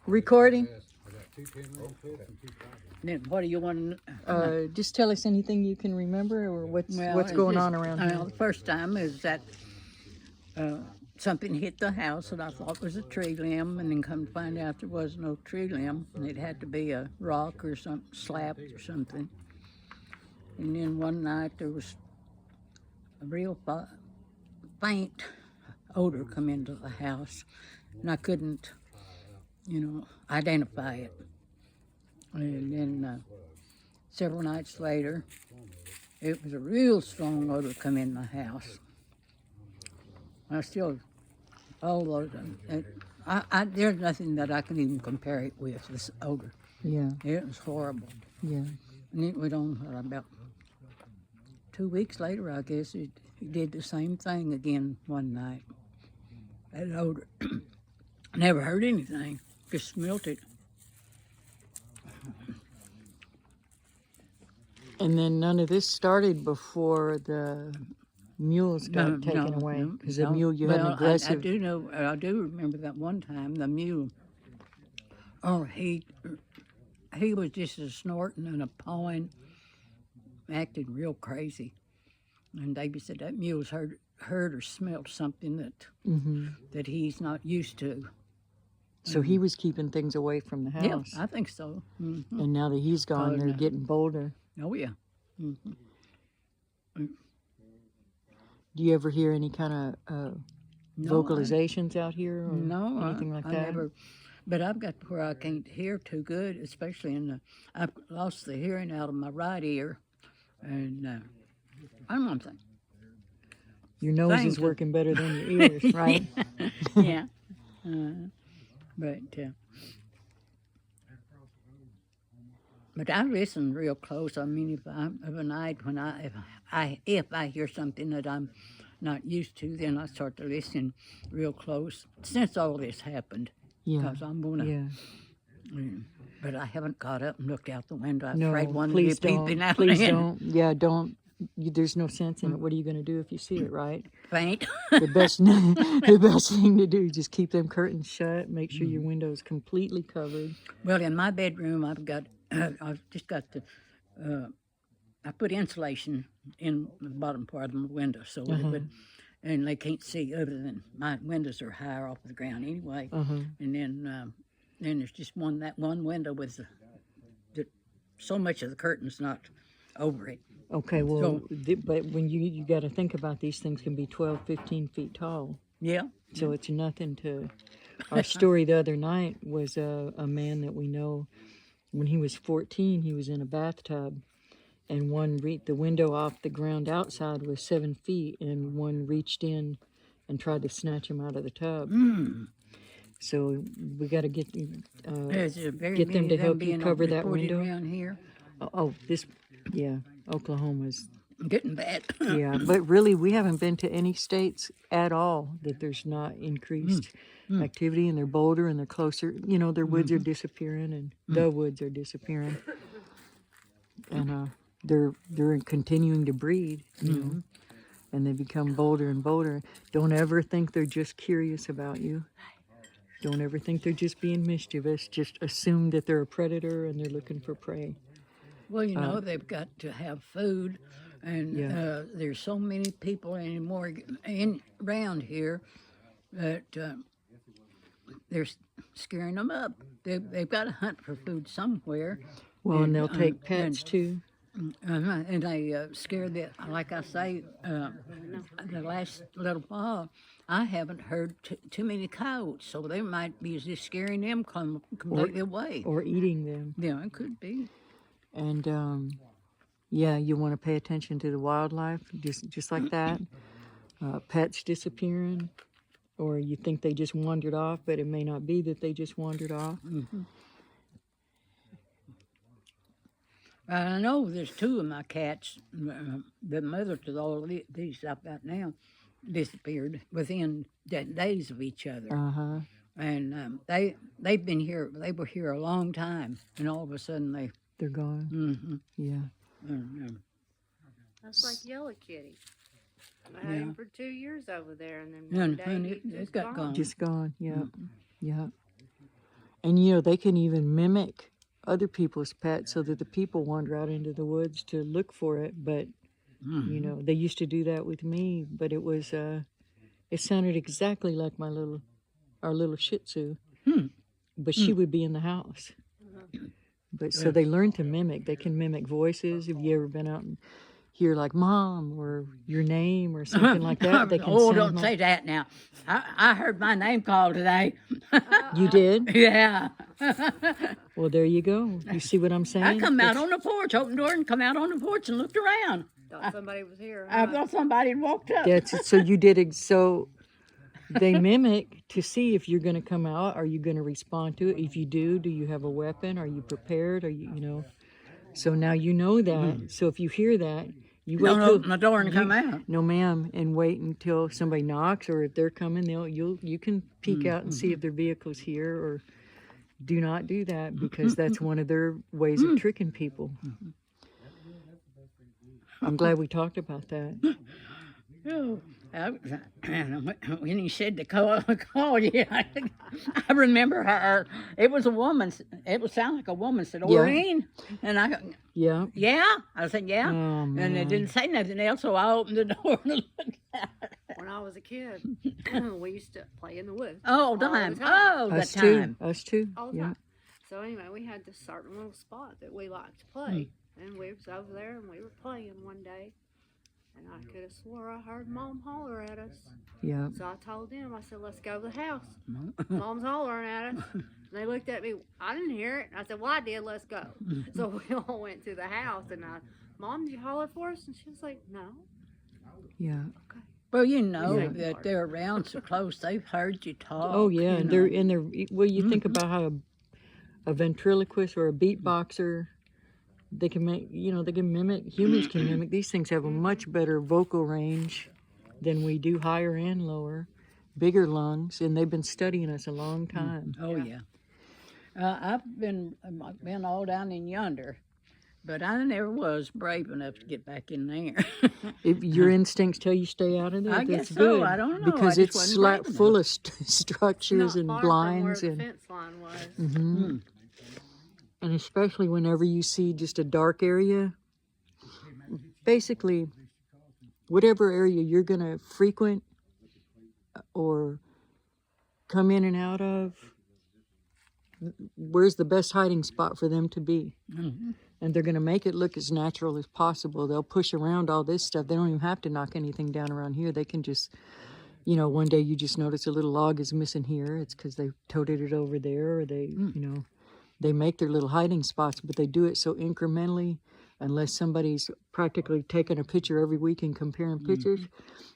Recording? Then what do you want to Just tell us anything you can remember or what's going on around here. The first time is that something hit the house that I thought was a tree limb, and then come to find out there was no tree limb, and it had to be a rock or some slab or something. And then one night there was a real faint odor come into the house, and I couldn't, identify it. And then several nights later, it was a real strong odor come in the house. I still, all those, there's nothing that I can even compare it with, this odor. Yeah. It was horrible. Yeah. And it went on for about 2 weeks later, I guess, it did the same thing again one night. That odor. Never heard anything, just smelt it. And then none of this started before the mules got taken away. Because the mule, you had an aggressive... I do remember that one time, the mule, he was just a snorting and a pawing, acting real crazy. And Davy said that mule's heard or smelt something that he's not used to. So he was keeping things away from the house. Yeah, I think so. Mm-hmm. And now that he's gone, they're getting bolder. Oh, yeah. Mm-hmm. Do you ever hear any kind of vocalizations out here or anything like that? Never. But I've got where I can't hear too good, especially I've lost the hearing out of my right ear. And I don't want to think. Your nose is working better than your ears, right? Yeah. But I listen real close. I mean, if I hear something that I'm not used to, then I start to listen real close. Since all this happened, because I'm gonna. But I haven't got up and looked out the window. I'm afraid one of you peeping out. Please don't. Yeah, don't. There's no sense in it. What are you going to do if you see it, right? Faint. The best thing to do is just keep them curtains shut. Make sure your window is completely covered. Well, in my bedroom, I've just got I put insulation in the bottom part of my window, so and they can't see other than my windows are higher off the ground anyway. And then there's just one window with so much of the curtains not over it. Okay, well, but when you got to think about these things can be 12, 15 feet tall. Yeah. So it's nothing to... Our story the other night was a man that we know, when he was 14, he was in a bathtub, and the window off the ground outside was 7 feet, and one reached in and tried to snatch him out of the tub. So we got to get them to help you cover that window. Around here. Oklahoma's getting bad. Yeah, but really we haven't been to any states at all that there's not increased activity, and they're bolder and they're closer. Their woods are disappearing, and the woods are disappearing, and they're continuing to breed, and they become bolder and bolder. Don't ever think they're just curious about you. Don't ever think they're just being mischievous. Just assume that they're a predator and they're looking for prey. Well, they've got to have food, and there's so many people anymore around here that they're scaring them up. They've got to hunt for food somewhere. Well, and they'll take pets too. And they scare like I say, the last little while, I haven't heard too many coyotes, so they might be just scaring them completely away. Or eating them. Yeah, it could be. And you want to pay attention to the wildlife, just like that. Pets disappearing, or you think they just wandered off, but it may not be that they just wandered off. I know there's two of my cats, the mother to all of these I've got now, disappeared within days of each other. And they've been here. They were here a long time, and all of a sudden they're gone. Yeah. That's like Yellow Kitty. I had him for 2 years over there, and then one day it got gone. Just gone. Yeah. Yeah. And you know, they can even mimic other people's pets so that the people wander out into the woods to look for it. But, you know, they used to do that with me, but it was, it sounded exactly like our little Shih Tzu. But she would be in the house. But so they learn to mimic. They can mimic voices. Have you ever been out and hear like mom or your name or something like that? They can Oh, sound don't like, say that now. I heard my name called today. you did? Yeah. Well, there you go. You see what I'm saying? I come out That's- on the porch, opened the door, and come out on the porch and looked around. Thought somebody was here. I thought somebody had walked up. That's it. So you did it. So they mimic to see if you're going to come out. Are you going to respond to it? If you do you have a weapon? Are you prepared? Are you, you know? So now you know that. So if you hear that, you wait Don't till open the door and come out. no, ma'am, and wait until somebody knocks, or if they're coming, you can peek out and see if their vehicle's here. Or do not do that because that's one of their ways of tricking people. I'm glad we talked about that. Oh, when he said to call you, I remember her. It was a woman. It would sound like a woman said, Orene. And I go, Yeah. yeah. I said, yeah. Oh, And man. it didn't say nothing else, so I opened the door and looked at it. When I was a kid, we used to play in the woods. Oh, all the time. time. Oh, that Us too. time. Us too. All the Yeah. time. So anyway, we had this certain little spot that we liked to play. And we was over there and we were playing one day. And I could have swore I heard Mom holler at us. Yeah. So I told them, I said, let's go to the house. Mom's hollering at us. And they looked at me, I didn't hear it. I said, well, I did, let's go. So we all went to the house and Mom, did you holler for us? And she was like, no. Yeah. Well, you know Yeah. that they're around so close. They've heard you talk. Oh yeah, you and know. they're in their. Well, you think about how a ventriloquist or a beatboxer, they can make. You know, they can mimic. Humans can mimic. These things have a much better vocal range than we do, higher and lower, bigger lungs, and they've been studying us a long time. Oh yeah. I've been all down in yonder, but I never was brave enough to get back in there. If your instincts tell you stay out of there, I that's guess so. good. I don't know. Because I just it's wasn't slap brave full enough. of structures Not and far blinds from where and. the fence line was. Mhm. And especially whenever you see just a dark area, basically, whatever area you're going to frequent or come in and out of, where's the best hiding spot for them to be? And they're going to make it look as natural as possible. They'll push around all this stuff. They don't even have to knock anything down around here. They can just, you know, one day you just notice a little log is missing here. It's because they toted it over there, or they, you know, they make their little hiding spots, but they do it so incrementally. Unless somebody's practically taking a picture every week and comparing pictures,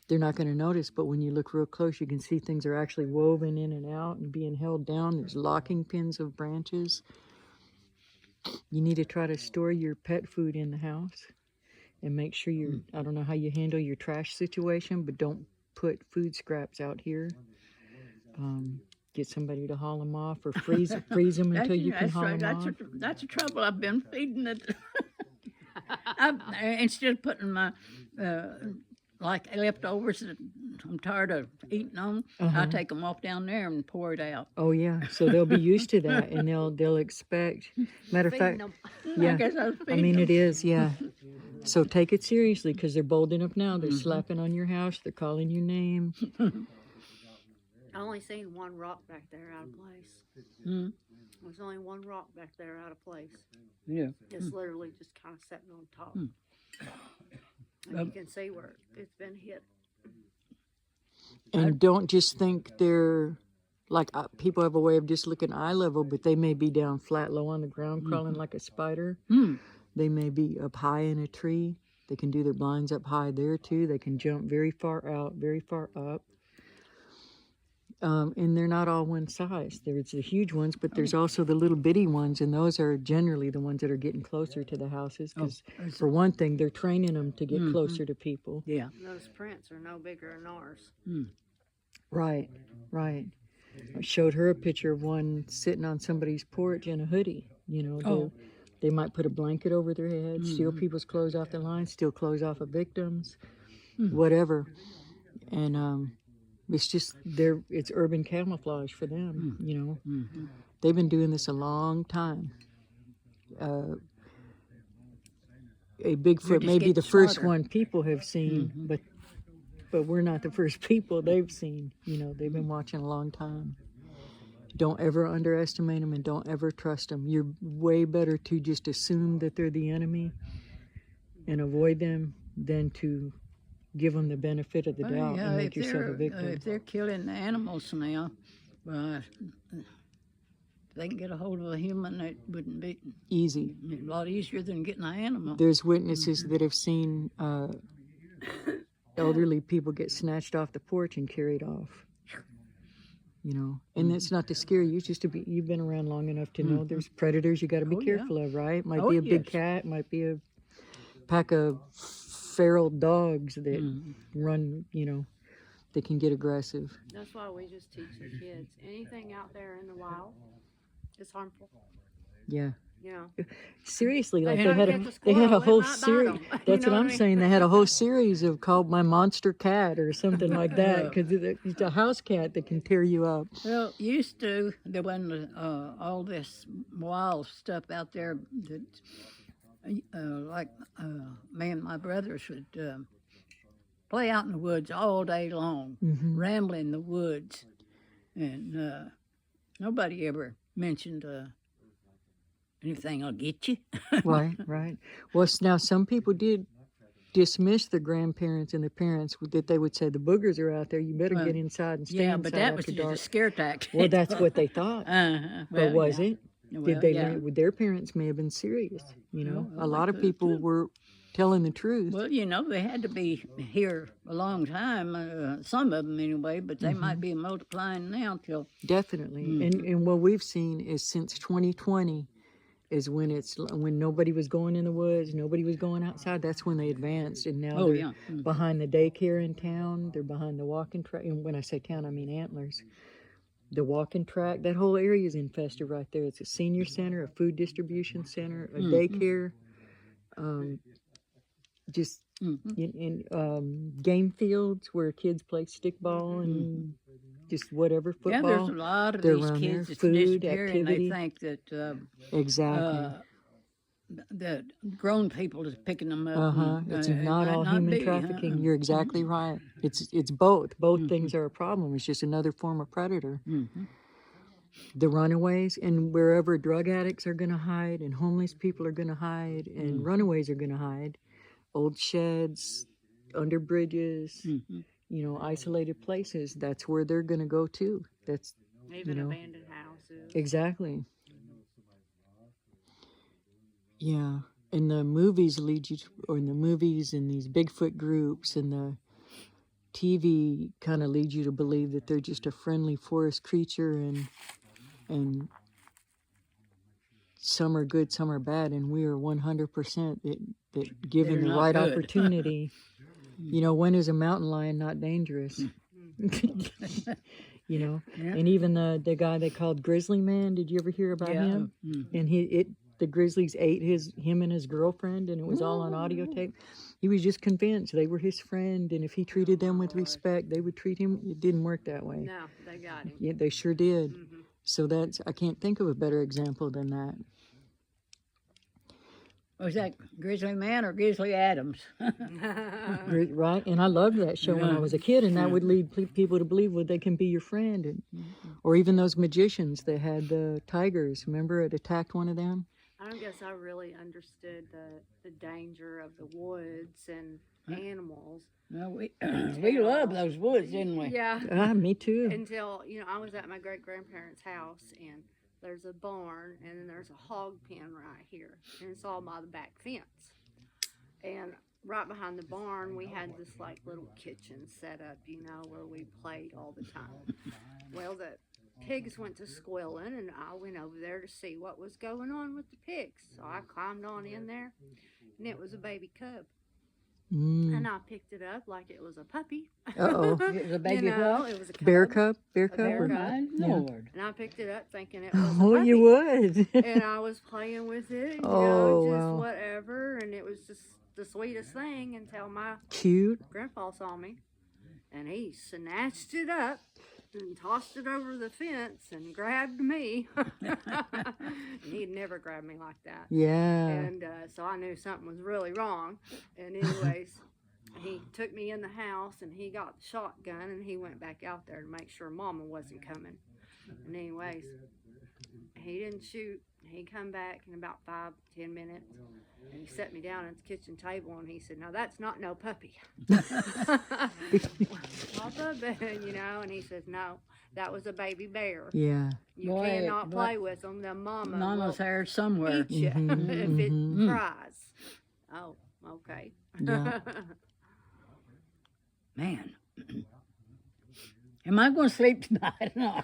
they're not going to notice. But when you look real close, you can see things are actually woven in and out and being held down. There's locking pins of branches. You need to try to store your pet food in the house and make sure you're, I don't know how you handle your trash situation, but don't put food scraps out here. Get somebody to haul them off or freeze them until you can haul them off. That's the trouble. I've been feeding it. Instead of putting my like leftovers that I'm tired of eating on, I take them off down there and pour it out. Oh yeah, so they'll be used to that, and they'll expect. Matter of fact, Feeding 'em. yeah, I guess I was I feeding mean them. it is, yeah. So take it seriously because they're bold enough now. They're slapping on your house. They're calling your name. I only seen one rock back there out of place. There's only one rock back there out of place. Yeah. It's literally just kind of sitting on top. And you can see where it's been hit. And don't just think they're like people have a way of just looking eye level, but they may be down flat, low on the ground, crawling like a spider. They may be up high in a tree. They can do their blinds up high there too. They can jump very far out, very far up. And they're not all one size. There's the huge ones, but there's also the little bitty ones, and those are generally the ones that are getting closer to the houses. Because for one thing, they're training them to get closer to people. Yeah. Those prints are no bigger than ours. Right, right. I showed her a picture of one sitting on somebody's porch in a hoodie. You know, they might put a blanket over their head, steal people's clothes off the line, steal clothes off of victims, whatever. And It's just it's urban camouflage for them, you know. Mm-hmm. They've been doing this a long time. A They're Bigfoot just may be getting the first smarter. one people have seen, but we're not the first people they've seen. You know, they've been watching a long time. Don't ever underestimate them and don't ever trust them. You're way better to just assume that they're the enemy and avoid them than to give them the benefit of the Well, doubt yeah, and make yourself a victim. if they're killing the animals now, well, if they can get a hold of a human, it wouldn't be Easy. a lot easier than getting an animal. There's witnesses that have seen elderly people get snatched off the porch and carried off. You know, and that's not to scare you. It's just to be. You've been around long enough to know there's predators you got to be Oh, yeah. careful of, right? Might Oh, be a big yes. cat, might be a pack of feral dogs that run. You know, that can get aggressive. That's why we just teach the kids anything out there in the wild is harmful. Yeah. You know, Seriously, like They they don't had get a the they had a squirrel, it whole might bite series. 'em. You That's know what what I I'm mean? saying. They had a whole series of called My Monster Cat or something like that because it's a house cat that can tear you up. Well, used to, there wasn't all this wild stuff out there that, like me and my brothers would play out in the woods all day long, rambling in the woods, and nobody ever mentioned anything will get you. Right, right. Well, now some people did dismiss the grandparents and the parents that they would say the boogers are out there. You better Well, get inside and stay Yeah, inside but that was after just a dark. scare tactic. Well, that's what they thought. Well, But was yeah. it? Well, Did they yeah. learn? Their parents may have been serious. You know, Well, a lot they of could people too. were telling the truth. Well, you know, they had to be here a long time, some of them anyway, but they might be multiplying now till. Definitely. And what we've seen is since 2020 is when nobody was going in the woods, nobody was going outside. That's when they advanced, and now Oh, they're yeah. behind the daycare in town. They're behind the walking track. And when I say town, I mean Antlers. The walking track. That whole area is infested right there. It's a senior center, a food distribution center, a daycare. Just in game fields where kids play stickball and just whatever football. Yeah, there's a lot of They're these around there. kids that's Food, disappearing. activity. They think that Exactly. that grown people is picking them up. It's It not might all not human be, trafficking. You're exactly right. It's both. Both things are a problem. It's just another form of predator. The runaways and wherever drug addicts are going to hide and homeless people are going to hide and runaways are going to hide. Old sheds, under bridges, you know, isolated places. That's where they're going to go to. That's even you know, abandoned houses. exactly. Yeah, and the movies lead you to, or in the movies and these Bigfoot groups and the TV kind of lead you to believe that they're just a friendly forest creature and some are good, some are bad, and we are 100% that given They're the not right good. opportunity. You know, when is a mountain lion not dangerous? You know, Yeah. and even the guy they called Grizzly Man. Did you ever hear about Yeah. him? And the grizzlies ate him and his girlfriend, and it was all on audio tape. He was just convinced they were his friend, and if he treated them with respect, they would treat him. It didn't work that way. No, they got him. Yeah, they sure did. So I can't think of a better example than that. Was that Grizzly Man or Grizzly Adams? Right? And I loved that show when I was a kid, and that would lead people to believe, well, they can be your friend. And, or even those magicians that had the tigers. Remember, it attacked one of them? I don't guess I really understood the danger of the woods and animals. No, we love those woods, didn't we? Yeah. Me too. Until, I was at my great-grandparents' house, and there's a barn, and then there's a hog pen right here, and it's all by the back fence. And right behind the barn, we had this, like, little kitchen set up, where we played all the time. Well, the pigs went to squealing, and I went over there to see what was going on with the pigs. So I climbed on in there, and it was a baby cub. And I picked it up like it was a puppy. Uh-oh. It was a baby what? It was a cub. Bear cub? Bear cub? bear or- cub. My Lord. And I picked it up thinking it was a Oh, puppy. you would. And I was playing with it, just wow. whatever. And it was just the sweetest thing until my Cute. grandpa saw me. and he snatched it up and tossed it over the fence and grabbed me. He'd never grabbed me like that. Yeah. And so I knew something was really wrong. And anyways, he took me in the house and he got the shotgun and he went back out there to make sure Mama wasn't coming. And anyways, he didn't shoot. He come back in about 5-10 minutes and he set me down at the kitchen table and he said, "Now that's not no puppy." Papa, you know, and he says, "No, that was a baby bear. Yeah. You Boy, cannot play with them. The Mama's will there somewhere. eat you if it cries." Oh, okay. Yeah. Man. Am I going to sleep tonight? No.